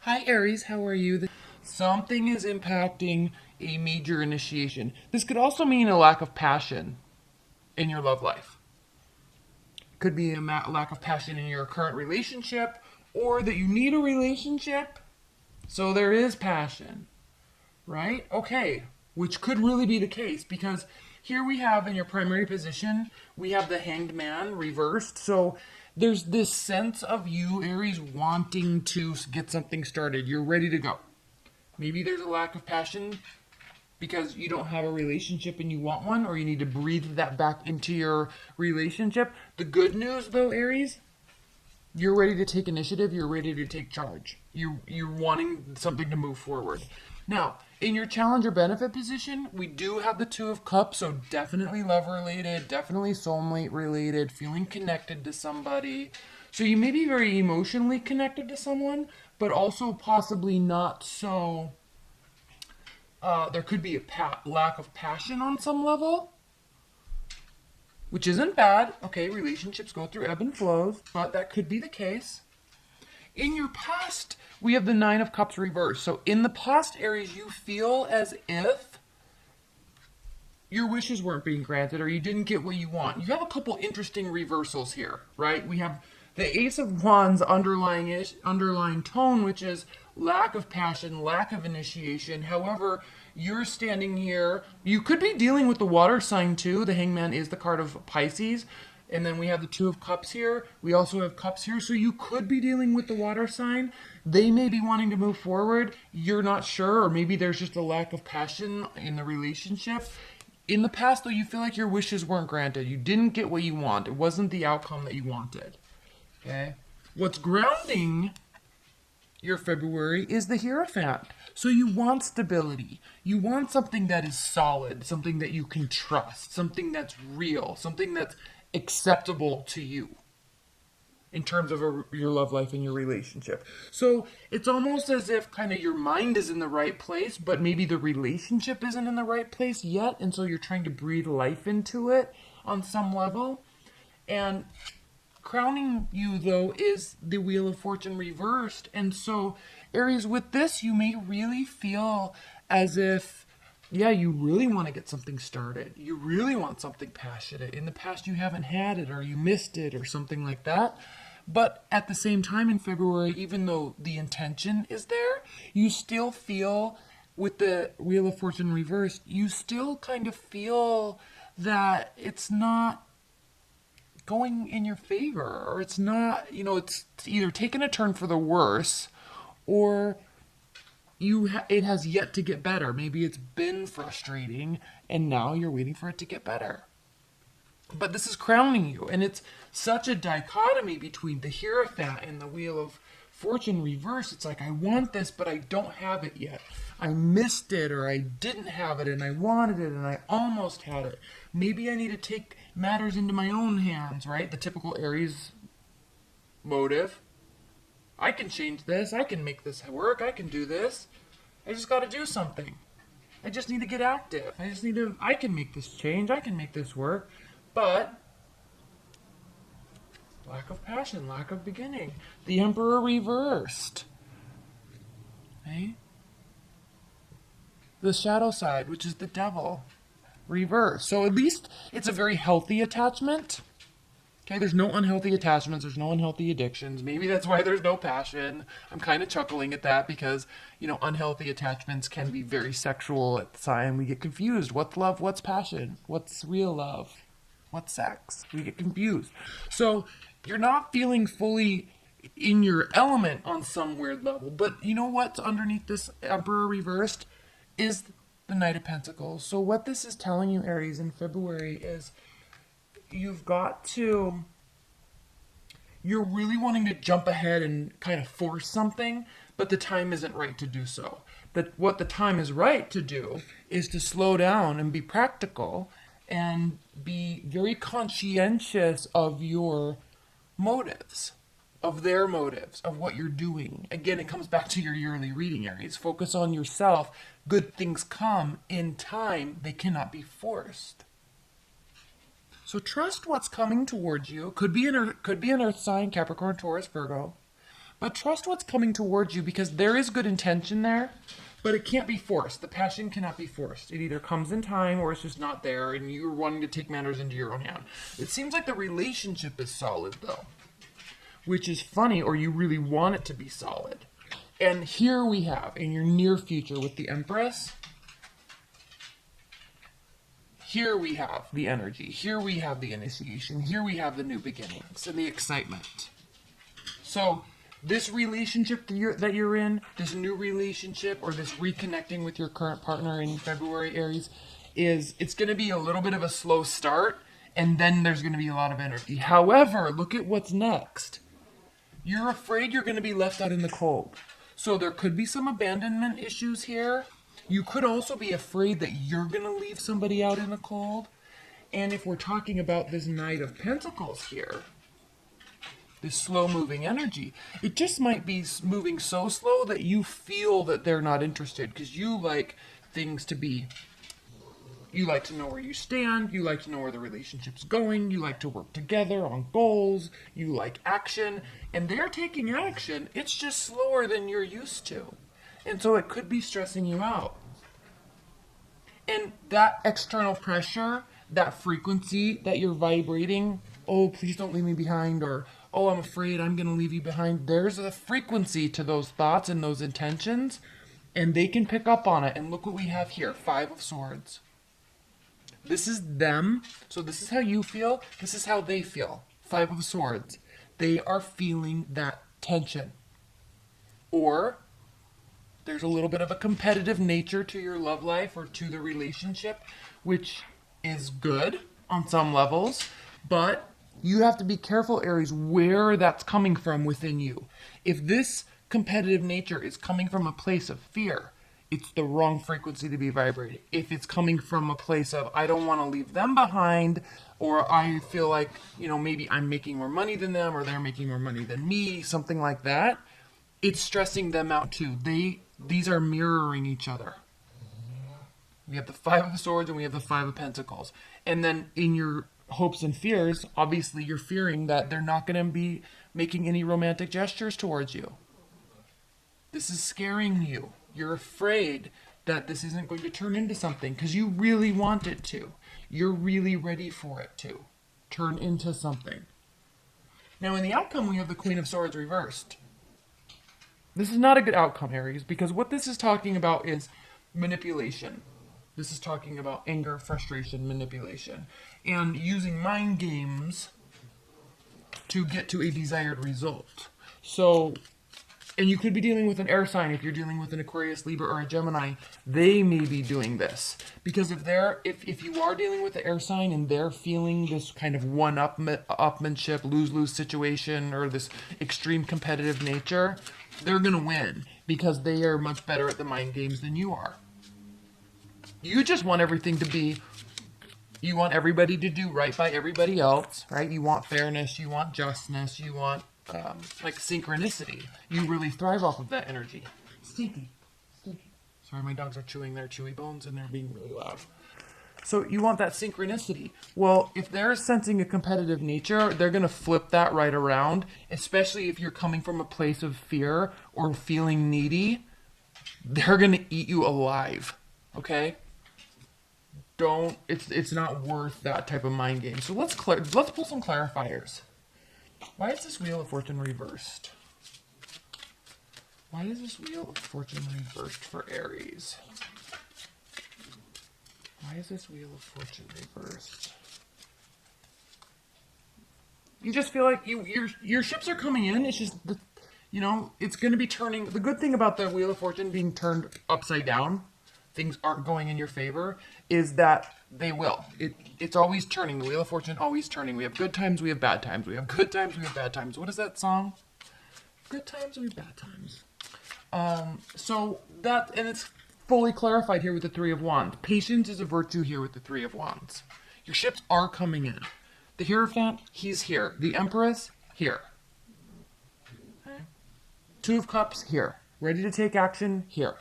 Hi Aries, how are you? Something is impacting a major initiation. This could also mean a lack of passion in your love life. Could be a lack of passion in your current relationship, or that you need a relationship, so there is passion, right? Okay, which could really be the case because here we have in your primary position, we have the Hanged Man reversed. So there's this sense of you, Aries, wanting to get something started. You're ready to go. Maybe there's a lack of passion because you don't have a relationship and you want one, or you need to breathe that back into your relationship. The good news, though, Aries, you're ready to take initiative. You're ready to take charge. You're wanting something to move forward. Now, in your challenger benefit position, we do have the Two of Cups, so definitely love related, definitely soulmate related, feeling connected to somebody. So you may be very emotionally connected to someone, but also possibly not so. There could be a lack of passion on some level, which isn't bad. Okay, relationships go through ebb and flows, but that could be the case. In your past, we have the Nine of Cups reversed. So in the past, Aries, you feel as if your wishes weren't being granted or you didn't get what you want. You have a couple interesting reversals here, right? We have the Ace of Wands underlying tone, which is lack of passion, lack of initiation. However, you're standing here. You could be dealing with the water sign too. The Hangman is the card of Pisces. And then we have the Two of Cups here. We also have Cups here. So you could be dealing with the water sign. They may be wanting to move forward. You're not sure. Or maybe there's just a lack of passion in the relationship. In the past, though, you feel like your wishes weren't granted. You didn't get what you want. It wasn't the outcome that you wanted. Okay? What's grounding your February is the Hierophant. So you want stability. You want something that is solid, something that you can trust, something that's real, something that's acceptable to you in terms of your love life and your relationship. So it's almost as if kind of your mind is in the right place, but maybe the relationship isn't in the right place yet. And so you're trying to breathe life into it on some level. And crowning you, though, is the Wheel of Fortune reversed. And so, Aries, with this, you may really feel as if, yeah, you really want to get something started. You really want something passionate. In the past, you haven't had it, or you missed it, or something like that. But at the same time, in February, even though the intention is there, you still feel, with the Wheel of Fortune reversed, you still kind of feel that it's not going in your favor, or it's not, it's either taken a turn for the worse, or it has yet to get better. Maybe it's been frustrating and now you're waiting for it to get better. But this is crowning you, and it's such a dichotomy between the Hierophant and the Wheel of Fortune reverse. It's like, I want this, but I don't have it yet. I missed it, or I didn't have it, and I wanted it, and I almost had it. Maybe I need to take matters into my own hands, right? The typical Aries motive. I can change this. I can make this work. I can do this. I just got to do something. I just need to get active. I can make this change. I can make this work. But lack of passion, lack of beginning. The Emperor reversed. Okay? The shadow side, which is the devil, reversed. So at least it's a very healthy attachment. Okay, there's no unhealthy attachments. There's no unhealthy addictions. Maybe that's why there's no passion. I'm kind of chuckling at that because, unhealthy attachments can be very sexual at the time. We get confused. What's love? What's passion? What's real love? What's sex? We get confused. So you're not feeling fully in your element on some weird level. But you know what's underneath this Emperor reversed is the Knight of Pentacles. So what this is telling you, Aries, in February is you're really wanting to jump ahead and kind of force something, but the time isn't right to do so. But what the time is right to do is to slow down and be practical and be very conscientious of your motives, of their motives, of what you're doing. Again, it comes back to your yearly reading, Aries. Focus on yourself. Good things come in time. They cannot be forced. So trust what's coming towards you. Could be an Earth sign, Capricorn, Taurus, Virgo. But trust what's coming towards you, because there is good intention there, but it can't be forced. The passion cannot be forced. It either comes in time or it's just not there and you're wanting to take matters into your own hand. It seems like the relationship is solid though, which is funny, or you really want it to be solid. And here we have in your near future with the Empress, here we have the energy, here we have the initiation, here we have the new beginnings and the excitement. So this relationship that you're in, this new relationship or this reconnecting with your current partner in February, Aries, it's going to be a little bit of a slow start, and then there's going to be a lot of energy. However, look at what's next. You're afraid you're going to be left out in the cold. So there could be some abandonment issues here. You could also be afraid that you're going to leave somebody out in the cold. And if we're talking about this Knight of Pentacles here, this slow-moving energy, it just might be moving so slow that you feel that they're not interested, because you like things to be, you like to know where you stand, you like to know where the relationship's going, you like to work together on goals, you like action, and they're taking action. It's just slower than you're used to. And so it could be stressing you out. And that external pressure, that frequency that you're vibrating, oh, please don't leave me behind, or oh, I'm afraid I'm going to leave you behind. There's a frequency to those thoughts and those intentions, and they can pick up on it. And look what we have here, 5 of Swords. This is them. So this is how you feel. This is how they feel. 5 of Swords. They are feeling that tension. Or there's a little bit of a competitive nature to your love life or to the relationship, which is good on some levels, but you have to be careful, Aries, where that's coming from within you. If this competitive nature is coming from a place of fear, it's the wrong frequency to be vibrating. If it's coming from a place of, I don't want to leave them behind, or I feel like, maybe I'm making more money than them, or they're making more money than me, something like that, it's stressing them out too. These are mirroring each other. We have the 5 of Swords and we have the 5 of Pentacles. And then in your hopes and fears, obviously you're fearing that they're not going to be making any romantic gestures towards you. This is scaring you. You're afraid that this isn't going to turn into something because you really want it to. You're really ready for it to turn into something. Now in the outcome, we have the Queen of Swords reversed. This is not a good outcome, Aries, because what this is talking about is manipulation. This is talking about anger, frustration, manipulation, and using mind games to get to a desired result. So, and you could be dealing with an air sign. If you're dealing with an Aquarius, Libra, or a Gemini, they may be doing this. Because if you are dealing with the air sign and they're feeling this kind of one-upmanship, lose-lose situation, or this extreme competitive nature, they're going to win because they are much better at the mind games than you are. You just want everything to be, you want everybody to do right by everybody else, right? You want fairness, you want justness, you want like synchronicity. You really thrive off of that energy. Stinky. Sorry, my dogs are chewing their chewy bones and they're being really loud. So you want that synchronicity. Well, if they're sensing a competitive nature, they're going to flip that right around, especially if you're coming from a place of fear or feeling needy. They're going to eat you alive, okay? It's not worth that type of mind game. So let's pull some clarifiers. Why is this Wheel of Fortune reversed? Why is this Wheel of Fortune reversed for Aries? Why is this Wheel of Fortune reversed? You just feel like your ships are coming in. It's just, it's going to be turning. The good thing about the Wheel of Fortune being turned upside down, things aren't going in your favor, is that they will. It's always turning. The Wheel of Fortune always turning. We have good times, we have bad times. We have good times, we have bad times. What is that song? Good times, we have bad times. And it's fully clarified here with the 3 of Wands. Patience is a virtue here with the 3 of Wands. Your ships are coming in. The Hierophant, he's here. The Empress, here. Okay. 2 of Cups, here. Ready to take action, here.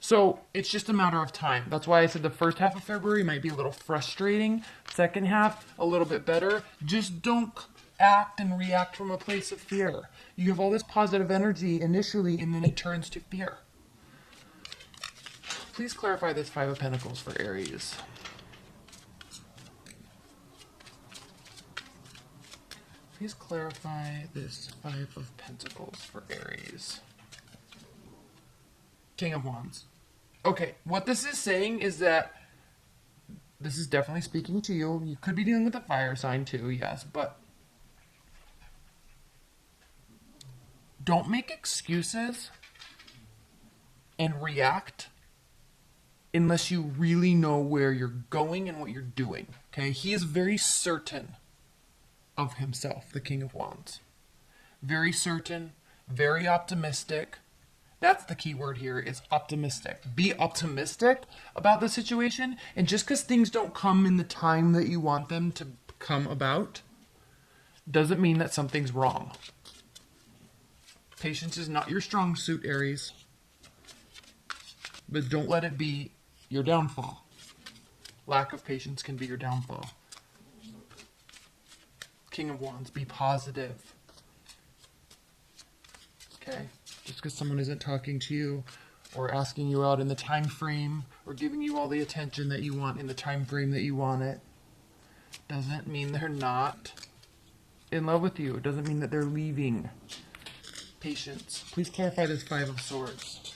So it's just a matter of time. That's why I said the first half of February might be a little frustrating. Second half, a little bit better. Just don't act and react from a place of fear. You have all this positive energy initially, and then it turns to fear. Please clarify this Five of Pentacles for Aries. Please clarify this Five of Pentacles for Aries. King of Wands. Okay, what this is saying is that this is definitely speaking to you. You could be dealing with a fire sign too, yes, but don't make excuses and react unless you really know where you're going and what you're doing, okay? He is very certain of himself, the King of Wands. Very certain, very optimistic. That's the key word here, is optimistic. Be optimistic about the situation, and just because things don't come in the time that you want them to come about, doesn't mean that something's wrong. Patience is not your strong suit, Aries. But don't let it be your downfall. Lack of patience can be your downfall. King of Wands, be positive. Okay? Just because someone isn't talking to you or asking you out in the time frame or giving you all the attention that you want in the time frame that you want it, doesn't mean they're not in love with you. It doesn't mean that they're leaving. Patience. Please clarify this Five of Swords.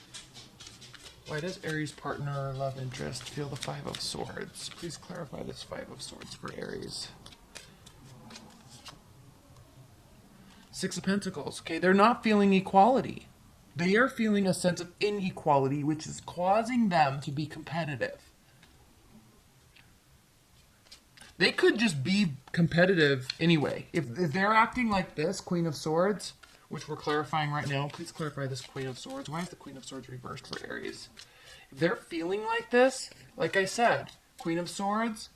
Why does Aries' partner or love interest feel the Five of Swords? Please clarify this Five of Swords for Aries. Six of Pentacles. Okay, they're not feeling equality. They are feeling a sense of inequality, which is causing them to be competitive. They could just be competitive anyway. If they're acting like this, Queen of Swords, which we're clarifying right now, please clarify this Queen of Swords. Why is the Queen of Swords reversed for Aries? If they're feeling like this, like I said, Queen of Swords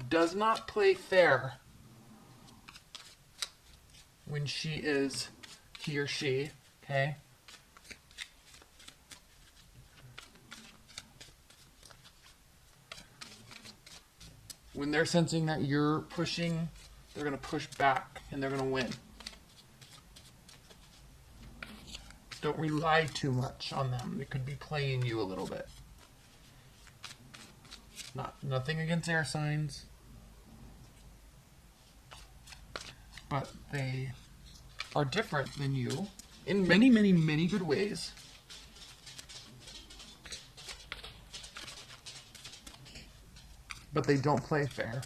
does not play fair when he or she, okay? When they're sensing that you're pushing, they're going to push back and they're going to win. Don't rely too much on them. It could be playing you a little bit. Nothing against air signs. But they are different than you in many, many, many good ways. But they don't play fair.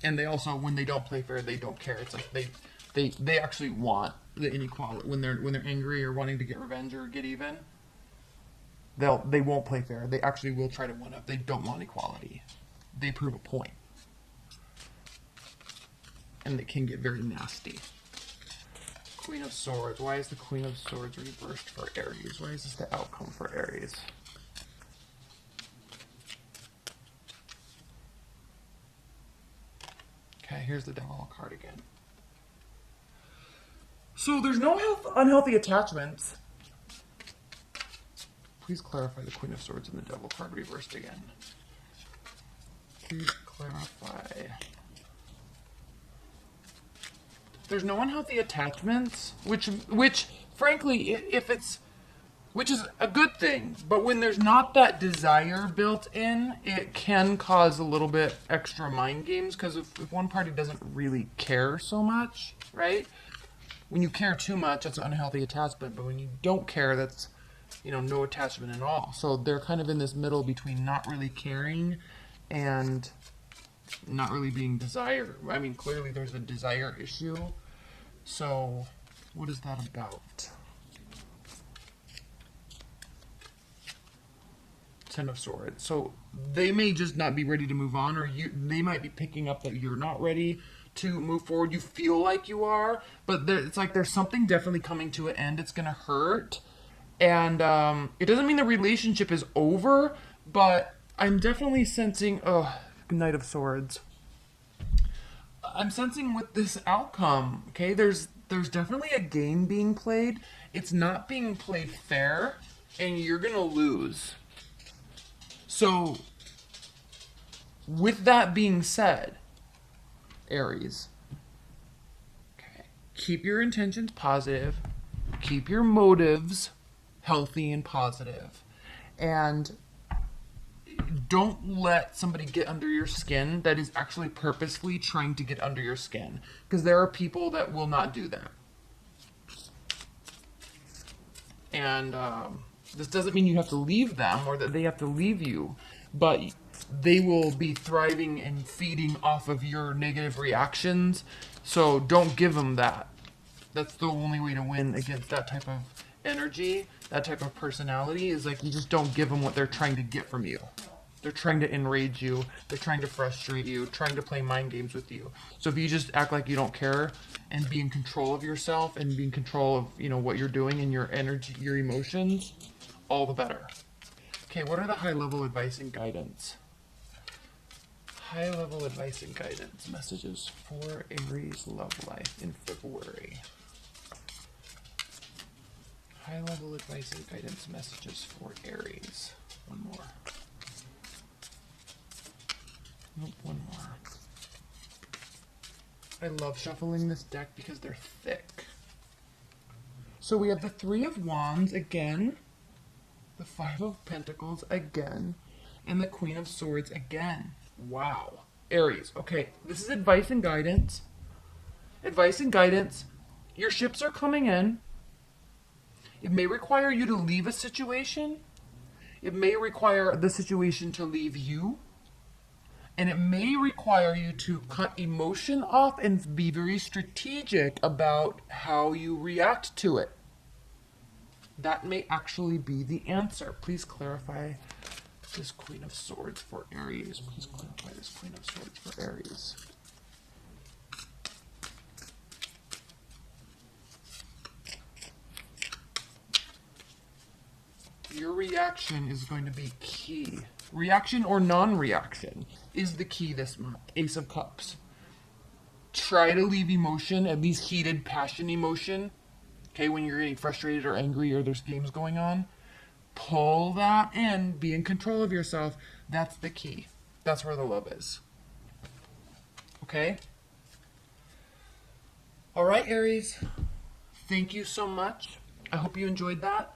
And they also, when they don't play fair, they don't care. It's like they actually want the inequality. When they're angry or wanting to get revenge or get even, they won't play fair. They actually will try to one up. They don't want equality. They prove a point. And it can get very nasty. Queen of Swords. Why is the Queen of Swords reversed for Aries? Why is this the outcome for Aries? Okay, here's the Devil card again. So there's no unhealthy attachments. Please clarify the Queen of Swords and the Devil card reversed again. Please clarify. There's no unhealthy attachments, which frankly, which is a good thing, but when there's not that desire built in, it can cause a little bit extra mind games, because if one party doesn't really care so much, right? When you care too much, that's an unhealthy attachment, but when you don't care, that's, no attachment at all. So they're kind of in this middle between not really caring and not really being desire. I mean, clearly there's a desire issue. So what is that about? Ten of Swords. So they may just not be ready to move on, or they might be picking up that you're not ready to move forward. You feel like you are, but it's like there's something definitely coming to an end. It's gonna hurt, and it doesn't mean the relationship is over, but I'm definitely sensing Knight of Swords. I'm sensing with this outcome, okay, there's definitely a game being played. It's not being played fair, and you're gonna lose. So With that being said, Aries, okay, keep your intentions positive, keep your motives healthy and positive, and don't let somebody get under your skin that is actually purposefully trying to get under your skin, because there are people that will not do that. And this doesn't mean you have to leave them or that they have to leave you, but they will be thriving and feeding off of your negative reactions. So don't give them that. That's the only way to win against that type of energy, that type of personality, is like you just don't give them what they're trying to get from you. They're trying to enrage you. They're trying to frustrate you, trying to play mind games with you. So if you just act like you don't care and be in control of yourself and be in control of, you know, what you're doing and your energy, your emotions, all the better. Okay, what are the high-level advice and guidance? High-level advice and guidance messages for Aries love life in February. High-level advice and guidance messages for Aries. One more. Nope, one more. I love shuffling this deck because they're thick. So we have the Three of Wands again, the Five of Pentacles again, and the Queen of Swords again. Wow. Aries, okay, this is advice and guidance. Advice and guidance. Your ships are coming in. It may require you to leave a situation. It may require the situation to leave you. And it may require you to cut emotion off and be very strategic about how you react to it. That may actually be the answer. Please clarify this Queen of Swords for Aries. Please clarify this Queen of Swords for Aries. Your reaction is going to be key. Reaction or non-reaction is the key this month. Ace of Cups. Try to leave emotion, at least heated passion emotion. Okay, when you're getting frustrated or angry or there's games going on, pull that in. Be in control of yourself. That's the key. That's where the love is. Okay? All right, Aries. Thank you so much. I hope you enjoyed that.